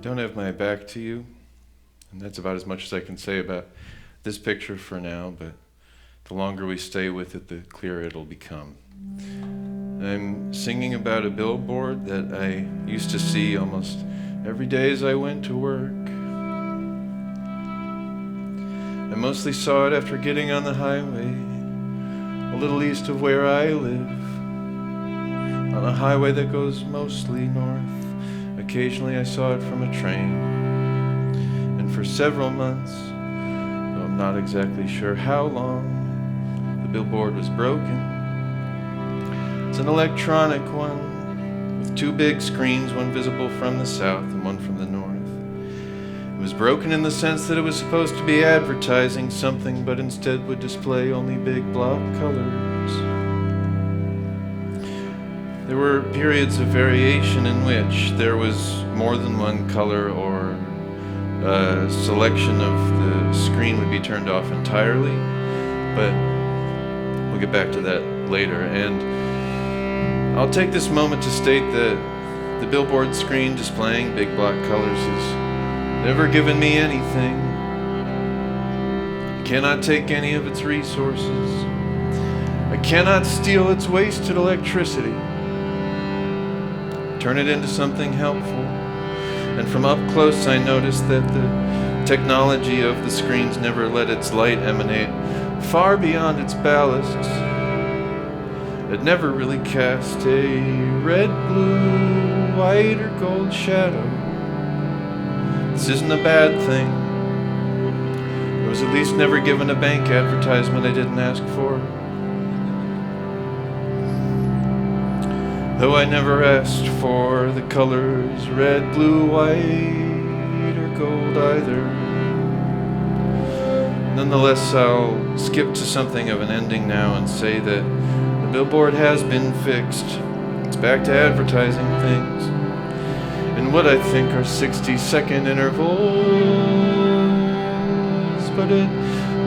don't have my back to you, and that's about as much as I can say about this picture for now, but the longer we stay with it, the clearer it'll become. I'm singing about a billboard that I used to see almost every day as I went to work. I mostly saw it after getting on the highway, a little east of where I live, on a highway that goes mostly north. Occasionally I saw it from a train, and for several months, though I'm not exactly sure how long, the billboard was broken. It's an electronic one, with two big screens, one visible from the south and one from the north. It was broken in the sense that it was supposed to be advertising something, but instead would display only big block colors. There were periods of variation in which there was more than one color, or a selection of the screen would be turned off entirely, but we'll get back to that later. And I'll take this moment to state that the billboard screen displaying big block colors has never given me anything. I cannot take any of its resources. I cannot steal its wasted electricity, turn it into something helpful. And from up close I noticed that the technology of the screens never let its light emanate far beyond its ballasts. It never really cast a red, blue, white, or gold shadow. This isn't a bad thing. I was at least never given a bank advertisement I didn't ask for. Though I never asked for the colors red, blue, white, or gold either. Nonetheless, I'll skip to something of an ending now and say that the billboard has been fixed. It's back to advertising things in what I think are 60-second intervals. But it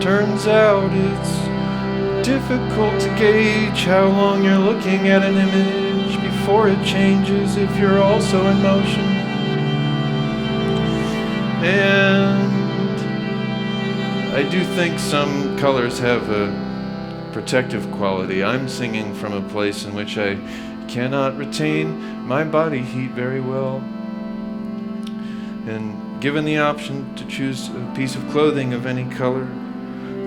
turns out it's difficult to gauge how long you're looking at an image before it changes if you're also in motion. And I do think some colors have a protective quality. I'm singing from a place in which I cannot retain my body heat very well. And given the option to choose a piece of clothing of any color,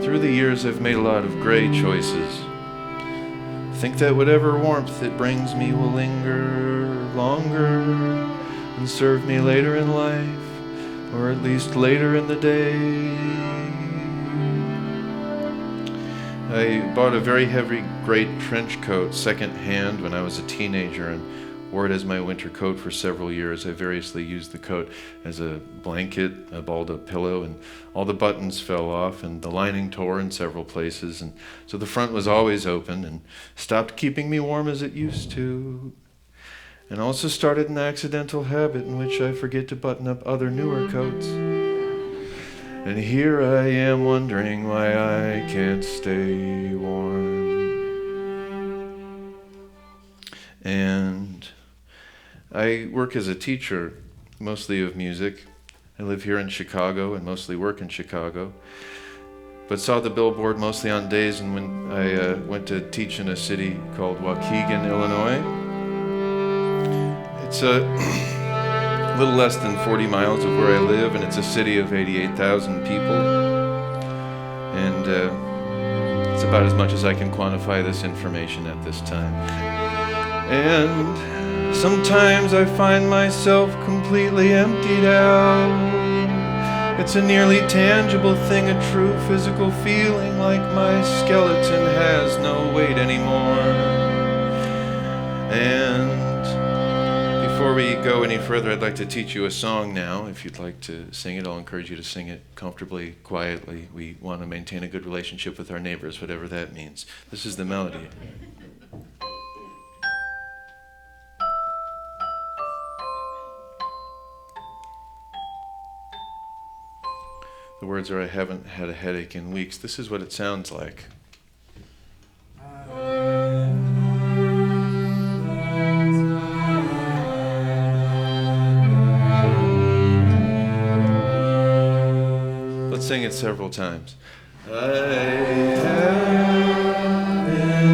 through the years I've made a lot of gray choices. I think that whatever warmth it brings me will linger longer and serve me later in life, or at least later in the day. I bought a very heavy gray trench coat second-hand when I was a teenager and wore it as my winter coat for several years. I variously used the coat as a blanket, a balled-up pillow, and all the buttons fell off and the lining tore in several places, and so the front was always open and stopped keeping me warm as it used to. And also started an accidental habit in which I forget to button up other newer coats. And here I am wondering why I can't stay warm. And I work as a teacher, mostly of music. I live here in Chicago and mostly work in Chicago, but saw the billboard mostly on days and when I went to teach in a city called Waukegan, Illinois. It's a little less than 40 miles of where I live, and it's a city of 88,000 people. And it's about as much as I can quantify this information at this time. And sometimes I find myself completely emptied out. It's a nearly tangible thing, a true physical feeling, like my skeleton has no weight anymore. And before we go any further, I'd like to teach you a song now. If you'd like to sing it, I'll encourage you to sing it comfortably, quietly. We want to maintain a good relationship with our neighbors, whatever that means. This is the melody. The words are, I haven't had a headache in weeks. This is what it sounds like. sing it several times. I have been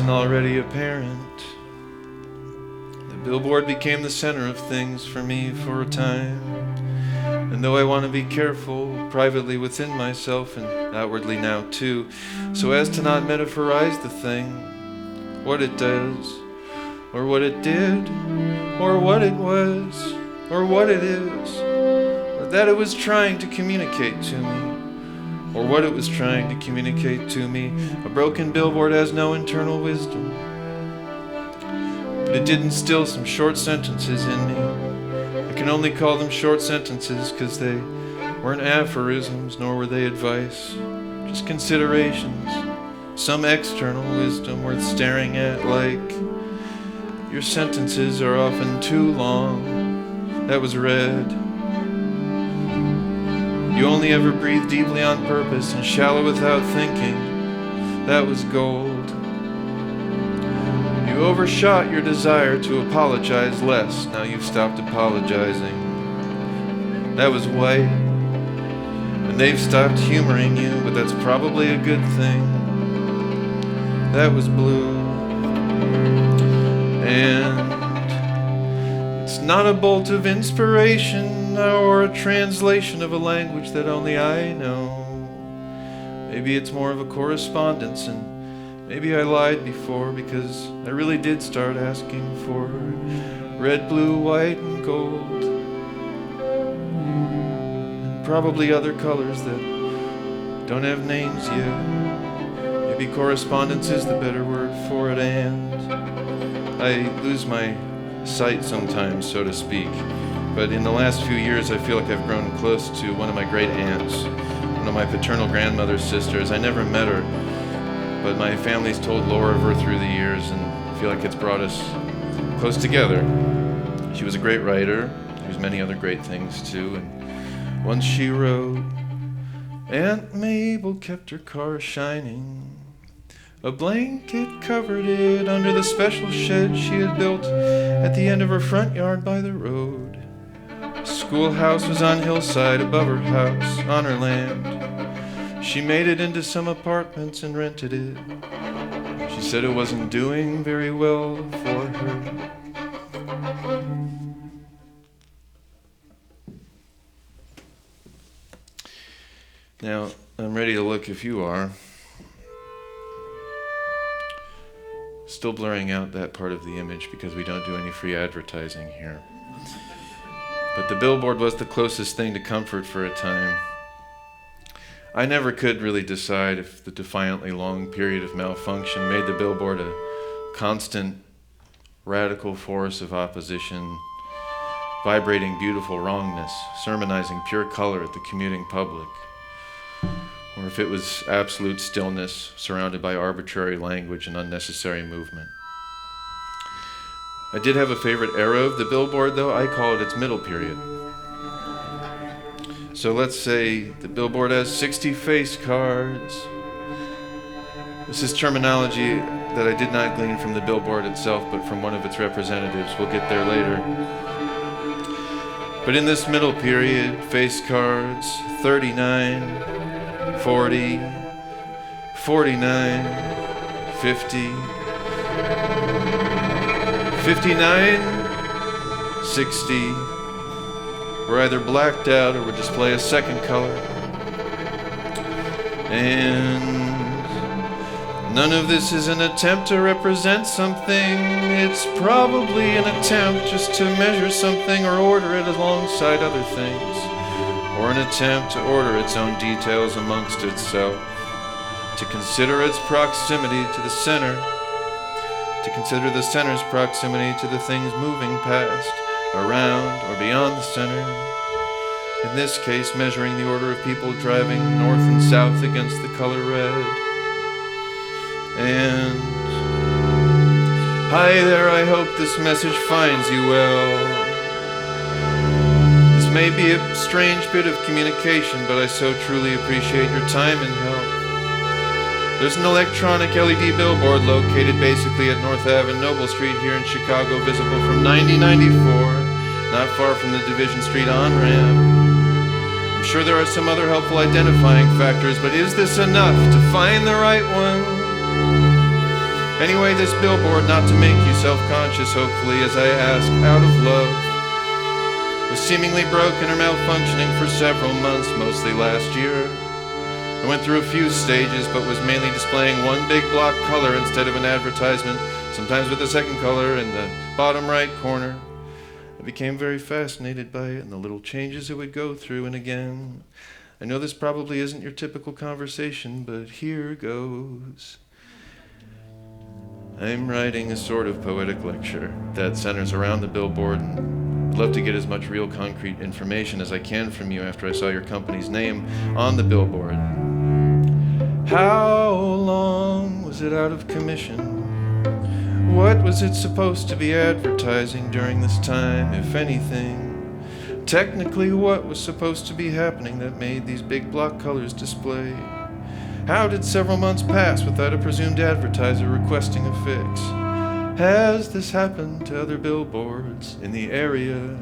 already apparent, the billboard became the center of things for me for a time. And though I want to be careful privately within myself and outwardly now too, so as to not metaphorize the thing, what it does, or what it did, or what it was, or what it is, or that it was trying to communicate to me, or what it was trying to communicate to me. A broken billboard has no internal wisdom, but it did instill some short sentences in me. I can only call them short sentences because they weren't aphorisms, nor were they advice, just considerations, some external wisdom worth staring at, like, your sentences are often too long. That was red. You only ever breathe deeply on purpose and shallow without thinking. That was gold. You overshot your desire to apologize less. Now you've stopped apologizing. That was white. And they've stopped humoring you, but that's probably a good thing. That was blue. And it's not a bolt of inspiration or a translation of a language that only I know. Maybe it's more of a correspondence, and maybe I lied before because I really did start asking for red, blue, white, and gold. And probably other colors that don't have names yet. Maybe correspondence is the better word for it, and I lose my sight sometimes, so to speak. But in the last few years, I feel like I've grown close to one of my great aunts, one of my paternal grandmother's sisters. I never met her, but my family's told lore of her through the years, and I feel like it's brought us close together. She was a great writer. She was many other great things, too. And once she wrote, Aunt Mabel kept her car shining. A blanket covered it under the special shed she had built at the end of her front yard by the road. Schoolhouse was on hillside above her house, on her land. She made it into some apartments and rented it. She said it wasn't doing very well for her. Now, I'm ready to look if you are. Still blurring out that part of the image because we don't do any free advertising here. But the billboard was the closest thing to comfort for a time. I never could really decide if the defiantly long period of malfunction made the billboard a constant, radical force of opposition, vibrating beautiful wrongness, sermonizing pure color at the commuting public, or if it was absolute stillness surrounded by arbitrary language and unnecessary movement. I did have a favorite era of the billboard, though. I call it its middle period. So let's say the billboard has 60 face cards. This is terminology that I did not glean from the billboard itself, but from one of its representatives. We'll get there later. But in this middle period, face cards, 39, 40, 49, 50, 59, 60, we're either blacked out or we display a second color. And None of this is an attempt to represent something. It's probably an attempt just to measure something or order it alongside other things, or an attempt to order its own details amongst itself, to consider its proximity to the center, to consider the center's proximity to the things moving past, around, or beyond the center. In this case, measuring the order of people driving north and south against the color red. And hi there, I hope this message finds you well. This may be a strange bit of communication, but I so truly appreciate your time and help. There's an electronic LED billboard located basically at North Ave and Noble Street here in Chicago, visible from 9094, not far from the Division Street on-ramp. I'm sure there are some other helpful identifying factors, but is this enough to find the right one? Anyway, this billboard, not to make you self-conscious, hopefully, as I ask, out of love, was seemingly broken or malfunctioning for several months, mostly last year. I went through a few stages, but was mainly displaying one big block color instead of an advertisement, sometimes with a second color in the bottom right corner. I became very fascinated by it and the little changes it would go through, and again, I know this probably isn't your typical conversation, but here goes. I'm writing a sort of poetic lecture that centers around the billboard, and I'd love to get as much real concrete information as I can from you after I saw your company's name on the billboard. How long was it out of commission? What was it supposed to be advertising during this time, if anything? Technically, what was supposed to be happening that made these big block colors display? How did several months pass without a presumed advertiser requesting a fix? Has this happened to other billboards in the area?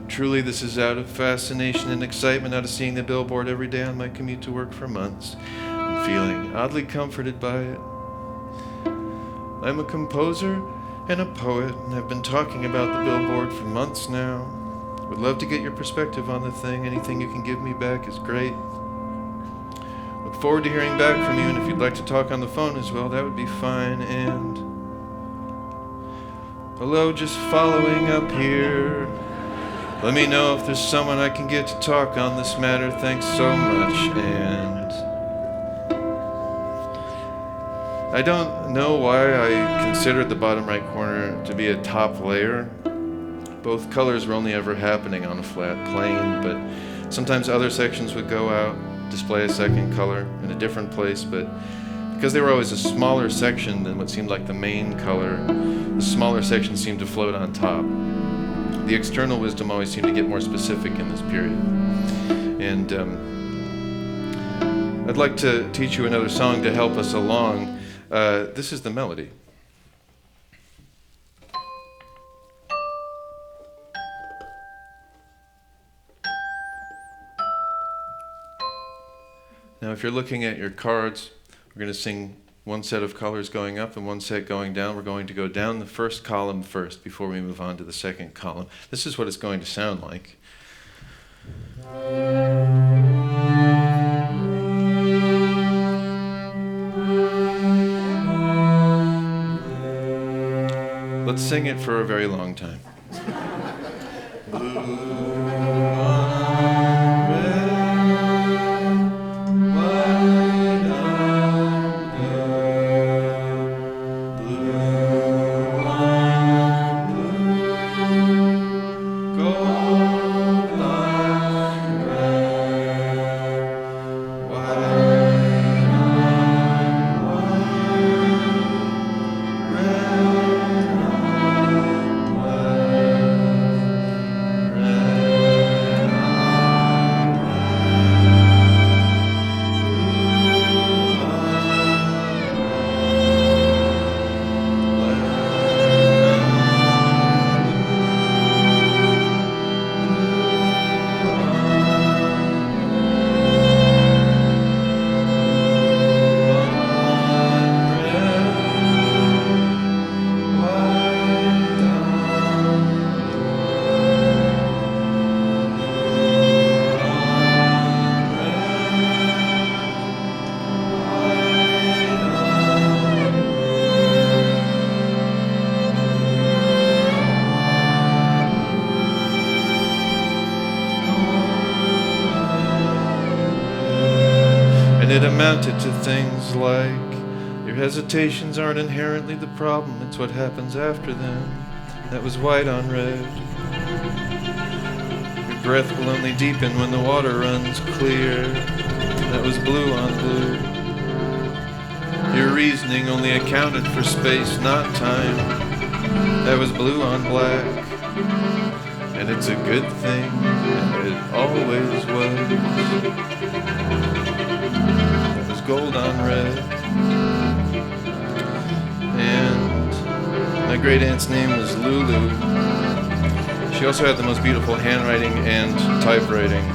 Truly, this is out of fascination and excitement, out of seeing the billboard every day on my commute to work for months, and feeling oddly comforted by it. I'm a composer and a poet, and I've been talking about the billboard for months now. Would love to get your perspective on the thing. Anything you can give me back is great. Look forward to hearing back from you, and if you'd like to talk on the phone as well, that would be fine. And hello, just following up here. Let me know if there's someone I can get to talk on this matter. Thanks so much. And I don't know why I considered the bottom right corner to be a top layer. Both colors were only ever happening on a flat plane, but sometimes other sections would go out, display a second color in a different place, but because they were always a smaller section than what seemed like the main color, the smaller section seemed to float on top. The external wisdom always seemed to get more specific in this period. And I'd like to teach you another song to help us along. This is the melody. Now, if you're looking at your cards, we're going to sing one set of colors going up and one set going down. We're going to go down the first column first before we move on to the second column. This is what it's going to sound like. Let's sing it for a very long time. it amounted to things like, your hesitations aren't inherently the problem, it's what happens after them. That was white on red. Your breath will only deepen when the water runs clear. That was blue on blue. Your reasoning only accounted for space, not time. That was blue on black. And it's a good thing, and it always was. That was gold on red. And my great aunt's name was Lulu. She also had the most beautiful handwriting and typewriting.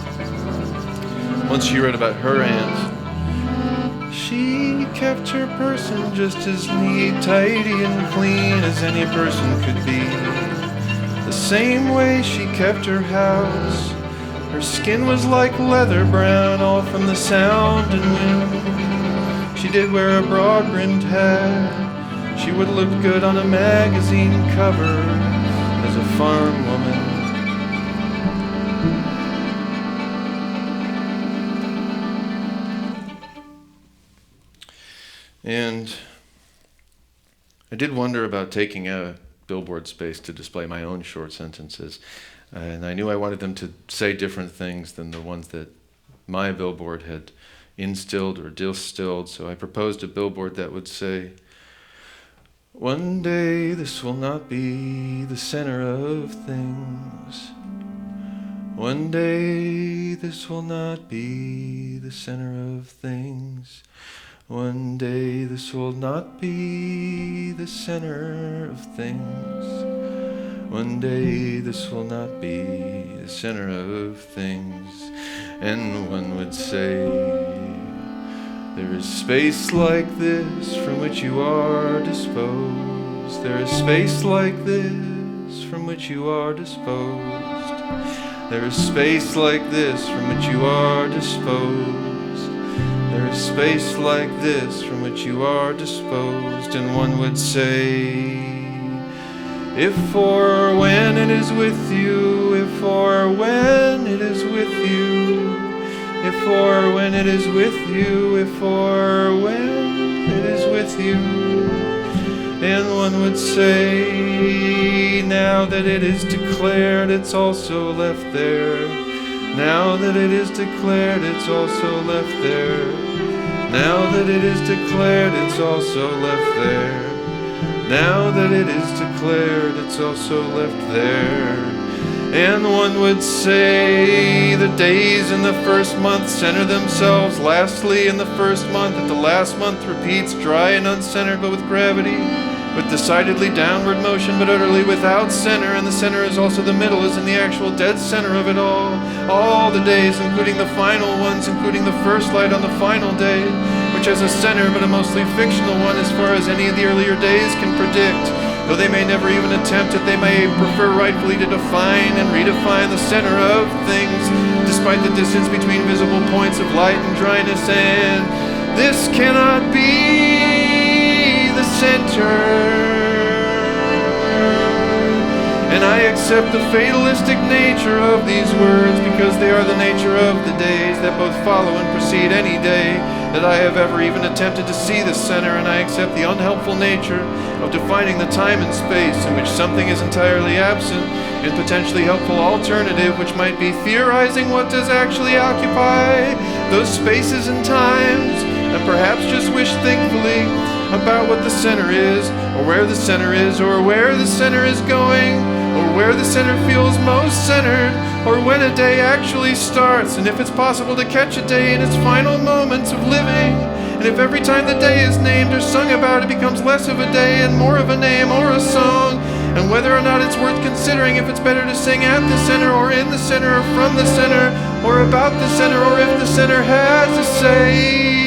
Once she wrote about her aunt, she kept her person just as neat, tidy, and clean as any person could be. The same way she kept her house. Her skin was like leather brown, all from the sound and wind. She did wear a broad-brimmed hat. She would look good on a magazine cover as a farm woman. And I did wonder about taking a billboard space to display my own short sentences. And I knew I wanted them to say different things than the ones that my billboard had instilled or distilled. So I proposed a billboard that would say, one day this will not be the center of things. One day this will not be the center of things. One day this will not be the center of things. One day this will not be the center of things. And one would say, there is space like this from which you are disposed. There is space like this from which you are disposed. There is space like this from which you are disposed. There is space like this from which you are disposed. And one would say, if or when it is with you, if or when it is with you, if or when it is with you, if or when it is with you. And one would say, now that it is declared, it's also left there. Now that it is declared, it's also left there. Now that it is declared, it's also left there. Now that it is declared, it's also left there. And one would say, the days in the first month center themselves lastly in the first month, that the last month repeats dry and uncentered but with gravity, with decidedly downward motion but utterly without center, and the center is also the middle, is in the actual dead center of it all the days, including the final ones, including the first light on the final day, which has a center but a mostly fictional one as far as any of the earlier days can predict. Though they may never even attempt it, they may prefer rightfully to define and redefine the center of things, despite the distance between visible points of light and dryness, and this cannot be the center. And I accept the fatalistic nature of these words, because they are the nature of the days that both follow and precede any day that I have ever even attempted to see the center, and I accept the unhelpful nature of defining the time and space in which something is entirely absent, and potentially helpful alternative which might be theorizing what does actually occupy those spaces and times, and perhaps just wish thankfully about what the center is, or where the center is, or where the center is going, or where the center feels most centered, or when a day actually starts, and if it's possible to catch a day in its final moments of living, and if every time the day is named or sung about it becomes less of a day and more of a name or a song, and whether or not it's worth considering if it's better to sing at the center or in the center or from the center or about the center, or if the center has a say.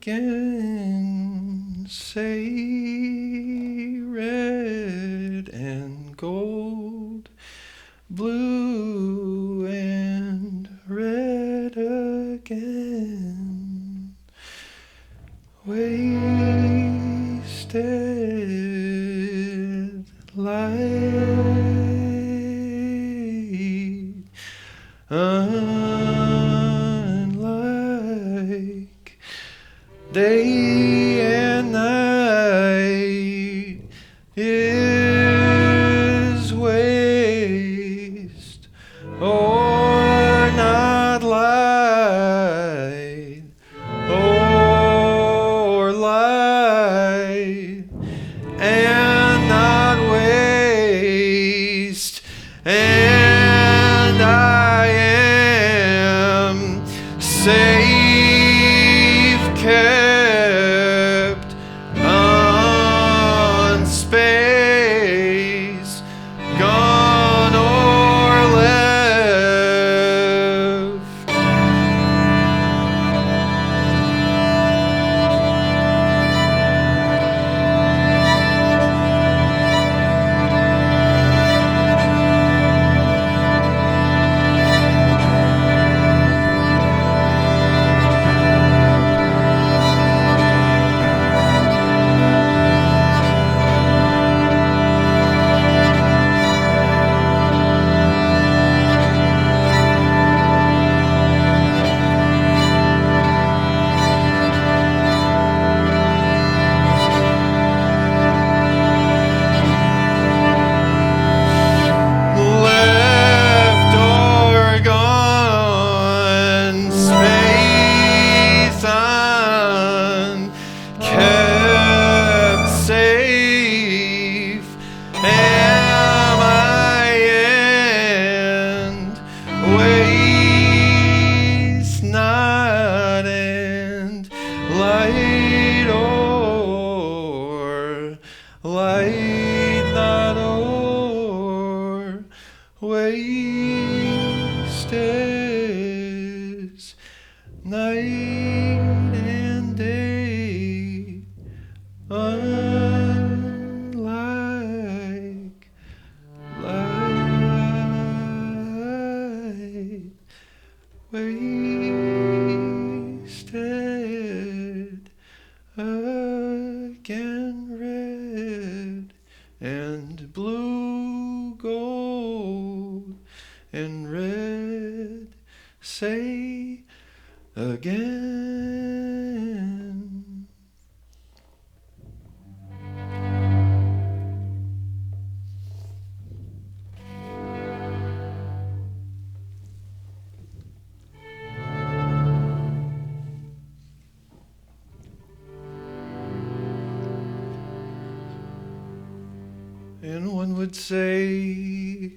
again. Say red and gold, blue and red again. Wasted light, unlike day and night, is waste or not light or light and not waste, and I am safe kept on space, gone or left. Left or gone, space unkept safe, am I, and waste not, and light or light not, or waste is night and day, unlike light, wasted again, red and blue, gold and red, say again. And one would say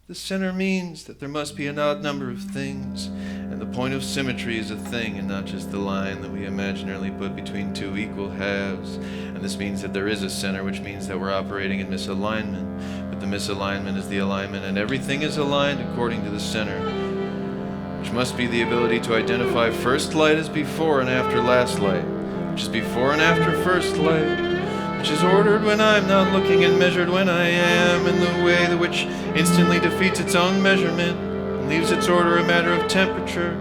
the center means that there must be an odd number of things, and the point of symmetry is a thing and not just the line that we imaginarily put between two equal halves. And this means that there is a center, which means that we're operating in misalignment, but the misalignment is the alignment, and everything is aligned according to the center, which must be the ability to identify first light as before and after last light, which is before and after first light, which is ordered when I'm not looking and measured when I am, in the way that which instantly defeats its own measurement and leaves its order a matter of temperature,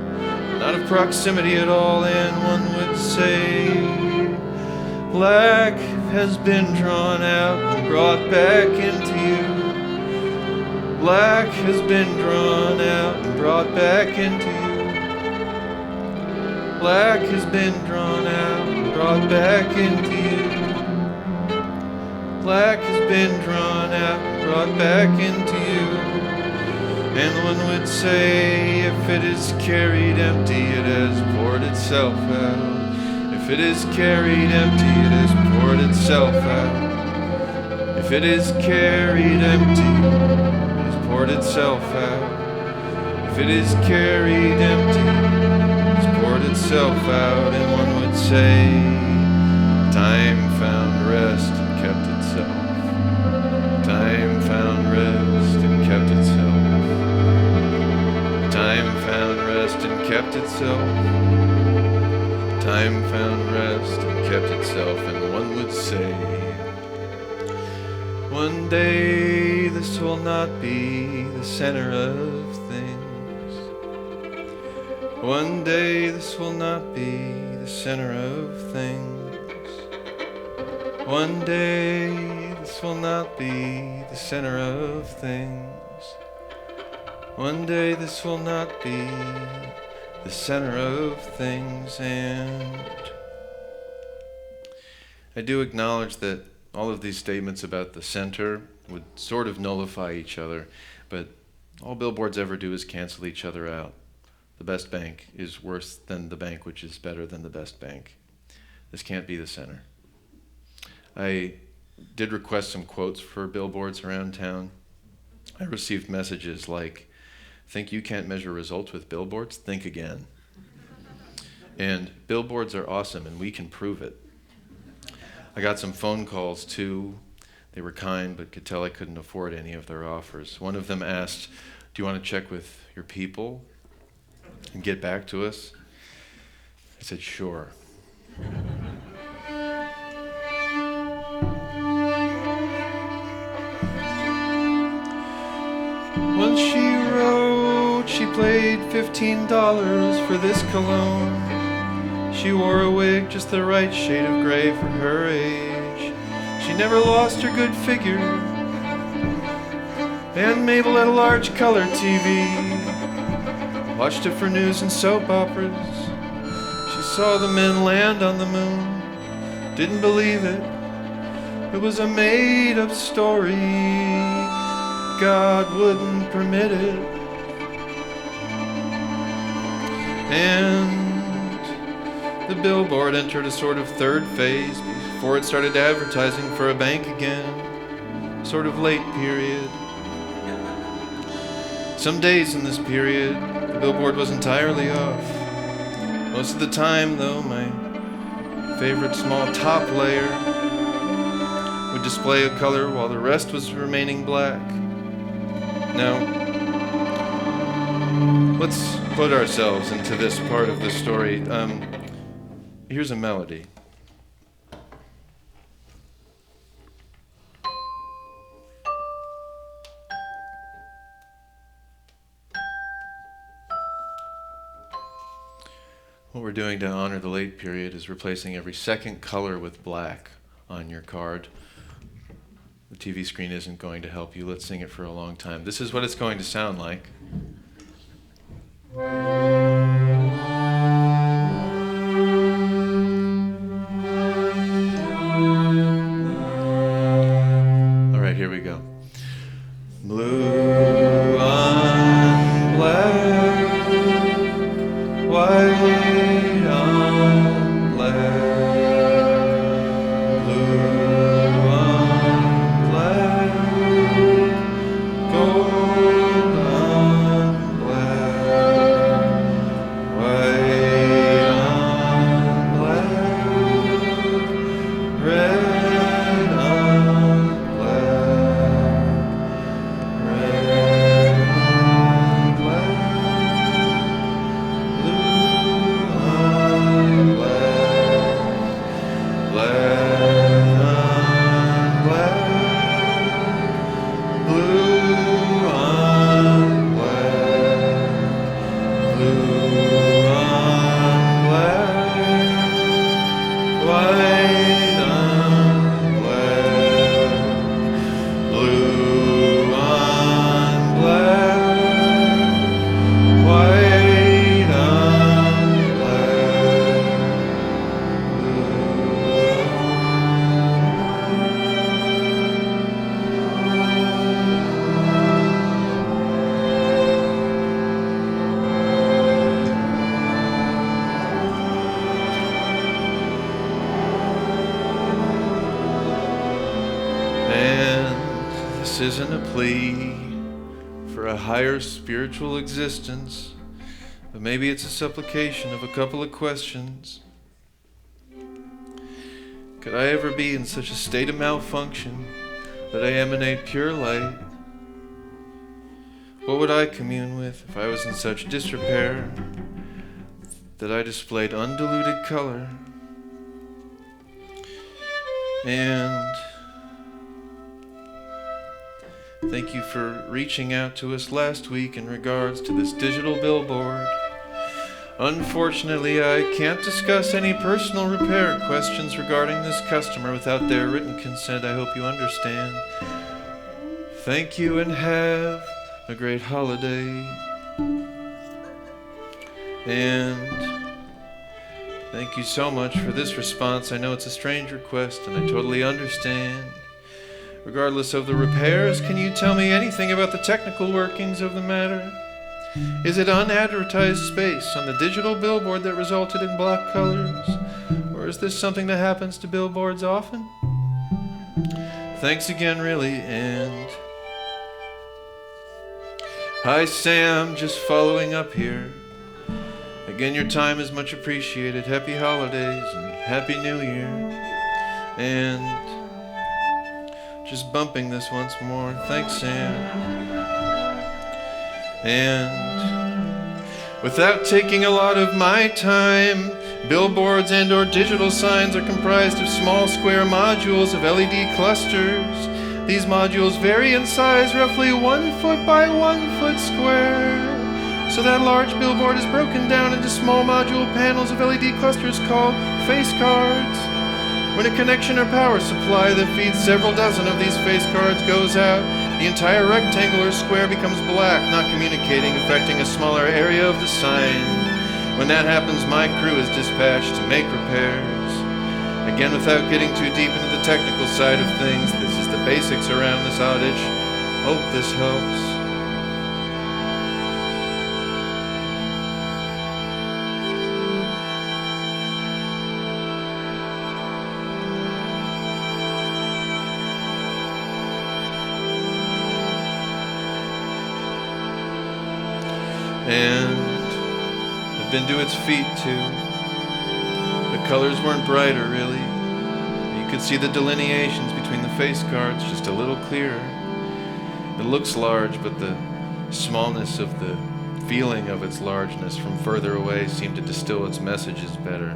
not of proximity at all. And one would say black has been drawn out and brought back into you. Black has been drawn out and brought back into you. Black has been drawn out and brought back into you. Black has been drawn out and brought back into you. And one would say, if it is carried empty, it has poured itself out. If it is carried empty, it has poured itself out. If it is carried empty, it has poured itself out. If it is carried empty, it has poured itself out. And one would say, time found rest and kept itself. Time found rest and kept itself. Time found rest and kept itself. Time found kept itself, and one would say, one day this will not be the center of things. One day this will not be the center of things. One day this will not be the center of things. One day this will not be the center of things. And I do acknowledge that all of these statements about the center would sort of nullify each other, but all billboards ever do is cancel each other out. The best bank is worse than the bank which is better than the best bank. This can't be the center. I did request some quotes for billboards around town. I received messages like, think you can't measure results with billboards? Think again. And billboards are awesome and we can prove it. I got some phone calls too. They were kind, but could tell I couldn't afford any of their offers. One of them asked, do you want to check with your people and get back to us? I said, sure. Once she wrote, she played $15 for this cologne. She wore a wig just the right shade of gray for her age. She never lost her good figure. And Mabel had a large color TV. Watched it for news and soap operas. She saw the men land on the moon. Didn't believe it. It was a made-up story. God wouldn't permit it. And the billboard entered a sort of third phase before it started advertising for a bank again. Sort of late period. Some days in this period, the billboard was entirely off. Most of the time, though, my favorite small top layer would display a color while the rest was remaining black. Now, let's put ourselves into this part of the story. Here's a melody. What we're doing to honor the late period is replacing every second color with black on your card. The TV screen isn't going to help you. Let's sing it for a long time. This is what it's going to sound like. Here we go. Blue on black, white on black, blue on black, gold on black, white on black, red. This isn't a plea for a higher spiritual existence, but maybe it's a supplication of a couple of questions. Could I ever be in such a state of malfunction that I emanate pure light? What would I commune with if I was in such disrepair that I displayed undiluted color? And thank you for reaching out to us last week in regards to this digital billboard. Unfortunately, I can't discuss any personal repair questions regarding this customer without their written consent. I hope you understand. Thank you and have a great holiday. And thank you so much for this response. I know it's a strange request and I totally understand. Regardless of the repairs, can you tell me anything about the technical workings of the matter? Is it unadvertised space on the digital billboard that resulted in block colors? Or is this something that happens to billboards often? Thanks again, really, and... Hi, Sam, just following up here. Again, your time is much appreciated. Happy holidays and Happy New Year. And just bumping this once more. Thanks, Sam. And without taking a lot of my time, billboards and or digital signs are comprised of small square modules of LED clusters. These modules vary in size, roughly 1 foot by 1 foot square. So that large billboard is broken down into small module panels of LED clusters called face cards. When a connection or power supply that feeds several dozen of these face cards goes out, the entire rectangle or square becomes black, not communicating, affecting a smaller area of the sign. When that happens, my crew is dispatched to make repairs. Again, without getting too deep into the technical side of things, this is the basics around this outage. Hope this helps. And I've been to its feet too. The colors weren't brighter really. You could see the delineations between the face cards just a little clearer. It looks large, but the smallness of the feeling of its largeness from further away seemed to distill its messages better.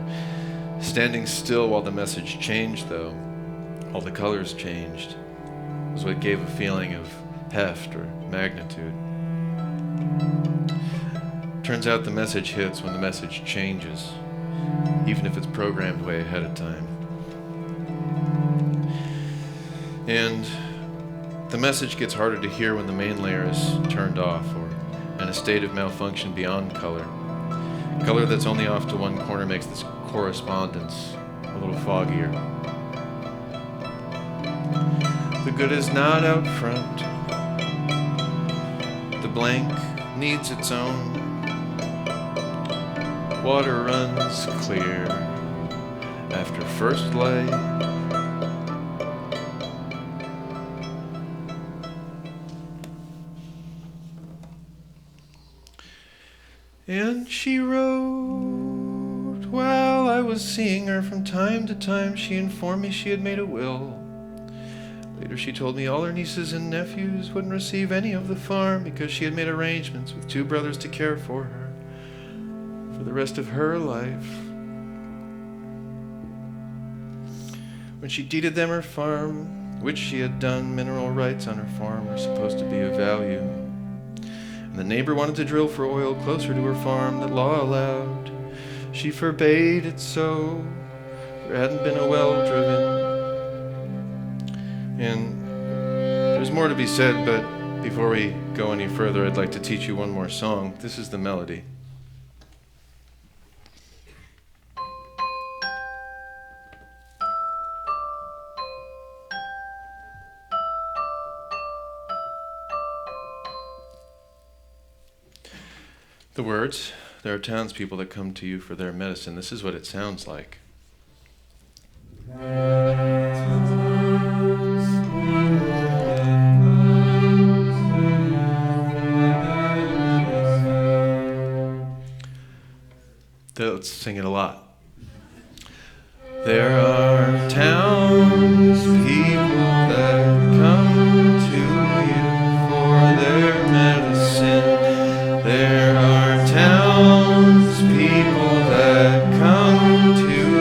Standing still while the message changed though, all the colors changed, was what gave a feeling of heft or magnitude. Turns out the message hits when the message changes, even if it's programmed way ahead of time. And the message gets harder to hear when the main layer is turned off or in a state of malfunction beyond color. Color that's only off to one corner makes this correspondence a little foggier. The good is not out front. The blank needs its own. Water runs clear after first light. And she wrote, while I was seeing her from time to time, she informed me she had made a will. Later she told me all her nieces and nephews wouldn't receive any of the farm because she had made arrangements with 2 brothers to care for her for the rest of her life. When she deeded them her farm, which she had done, mineral rights on her farm were supposed to be of value. And the neighbor wanted to drill for oil closer to her farm that law allowed. She forbade it so. There hadn't been a well driven. And there's more to be said, but before we go any further, I'd like to teach you one more song. This is the melody. The words, there are townspeople that come to you for their medicine. This is what it sounds like. Let's sing it a lot. There are townspeople that come to you for their medicine. There are townspeople that come to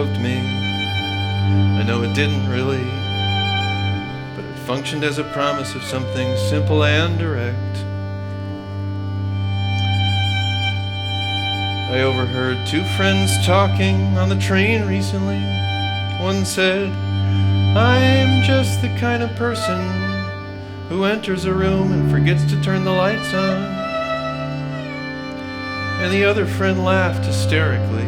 loved me. I know it didn't really, but it functioned as a promise of something simple and direct. I overheard two friends talking on the train recently. One said, "I'm just the kind of person who enters a room and forgets to turn the lights on." And the other friend laughed hysterically.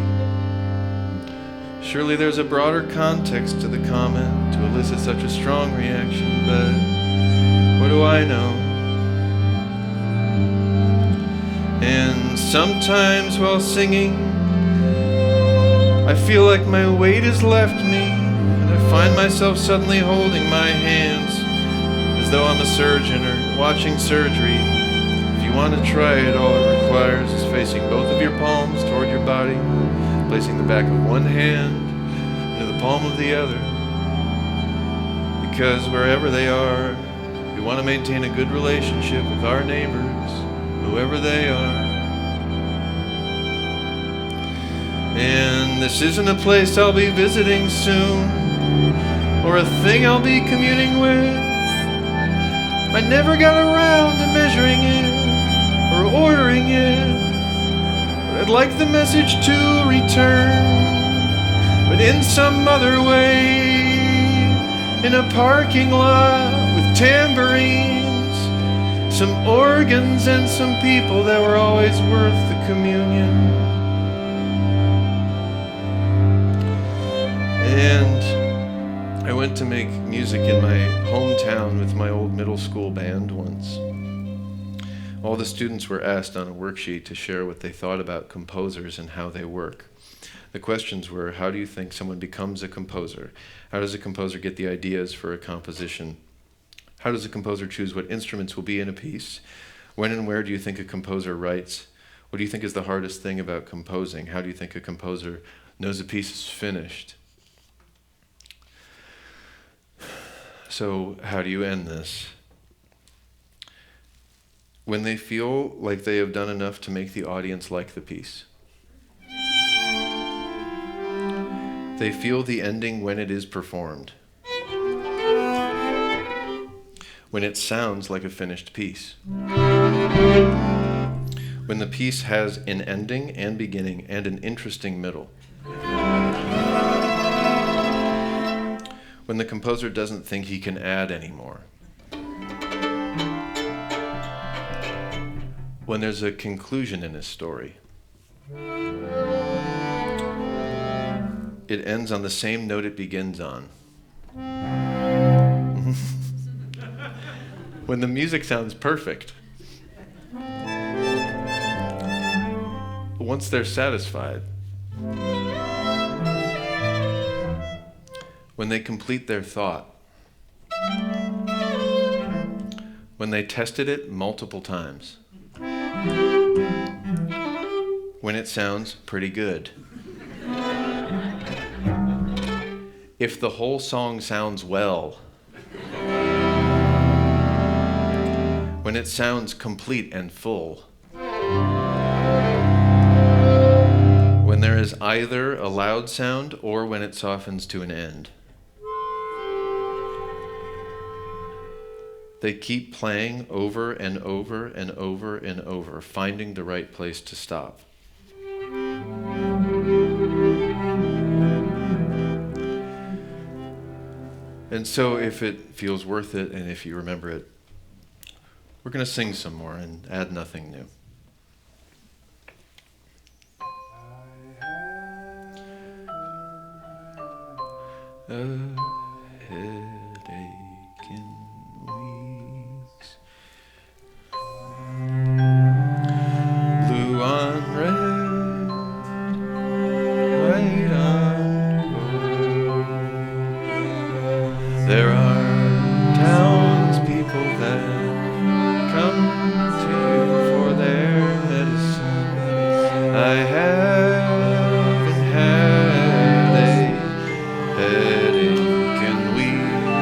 Surely there's a broader context to the comment to elicit such a strong reaction, but what do I know? And sometimes while singing, I feel like my weight has left me, and I find myself suddenly holding my hands as though I'm a surgeon or watching surgery. If you want to try it, all it requires is facing both of your palms toward your body, placing the back of one hand into the palm of the other. Because wherever they are, we want to maintain a good relationship with our neighbors, whoever they are. And this isn't a place I'll be visiting soon, or a thing I'll be communing with. I never got around to measuring it or ordering it, but I'd like the message to return, but in some other way, in a parking lot with tambourines, some organs and some people that were always worth the communion. And I went to make music in my hometown with my old middle school band once. All the students were asked on a worksheet to share what they thought about composers and how they work. The questions were, how do you think someone becomes a composer? How does a composer get the ideas for a composition? How does a composer choose what instruments will be in a piece? When and where do you think a composer writes? What do you think is the hardest thing about composing? How do you think a composer knows a piece is finished? So how do you end this? When they feel like they have done enough to make the audience like the piece. They feel the ending when it is performed. When it sounds like a finished piece. When the piece has an ending and beginning and an interesting middle. When the composer doesn't think he can add anymore. When there's a conclusion in his story. It ends on the same note it begins on. When the music sounds perfect. Once they're satisfied. When they complete their thought. When they tested it multiple times. When it sounds pretty good. If the whole song sounds well. When it sounds complete and full. When there is either a loud sound or when it softens to an end. They keep playing over and over and over and over, finding the right place to stop. And so if it feels worth it, and if you remember it, we're going to sing some more and add nothing new. A headache in weeks. Blue on red, white on gold. There are townspeople that come to you for their medicine. I haven't had a headache in weeks.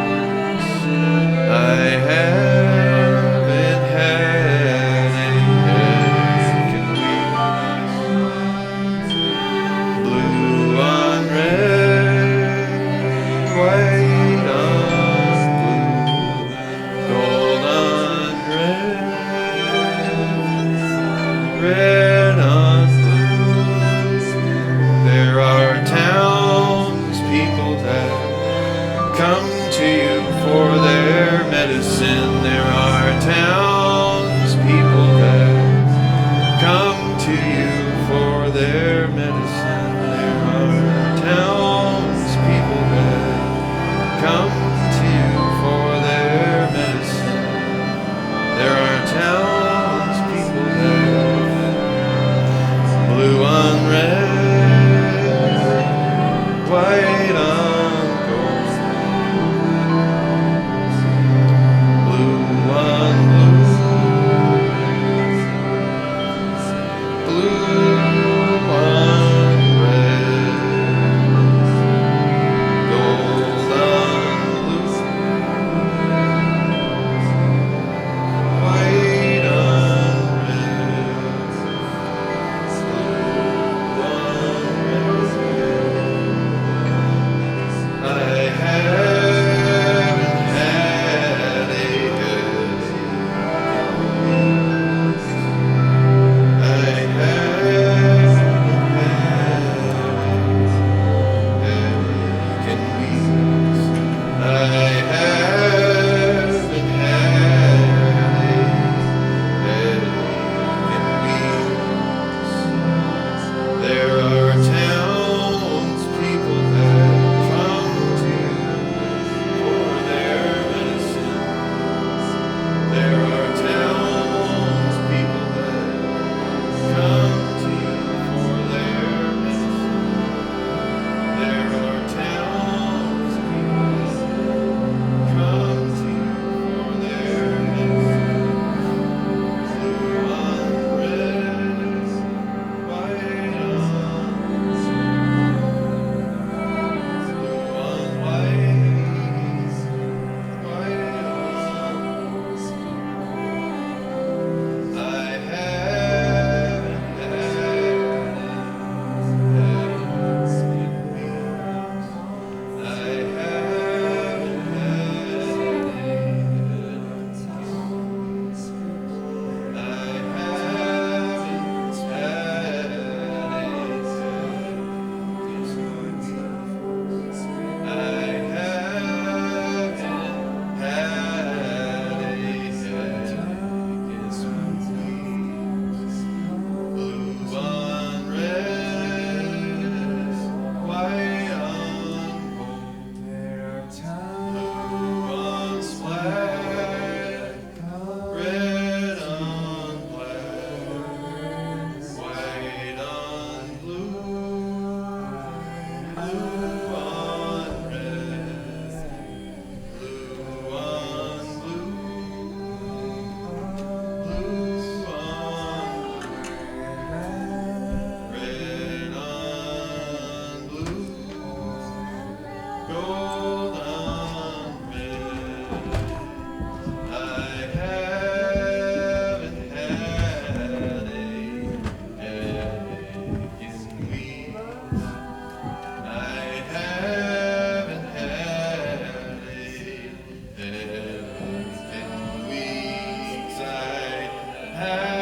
have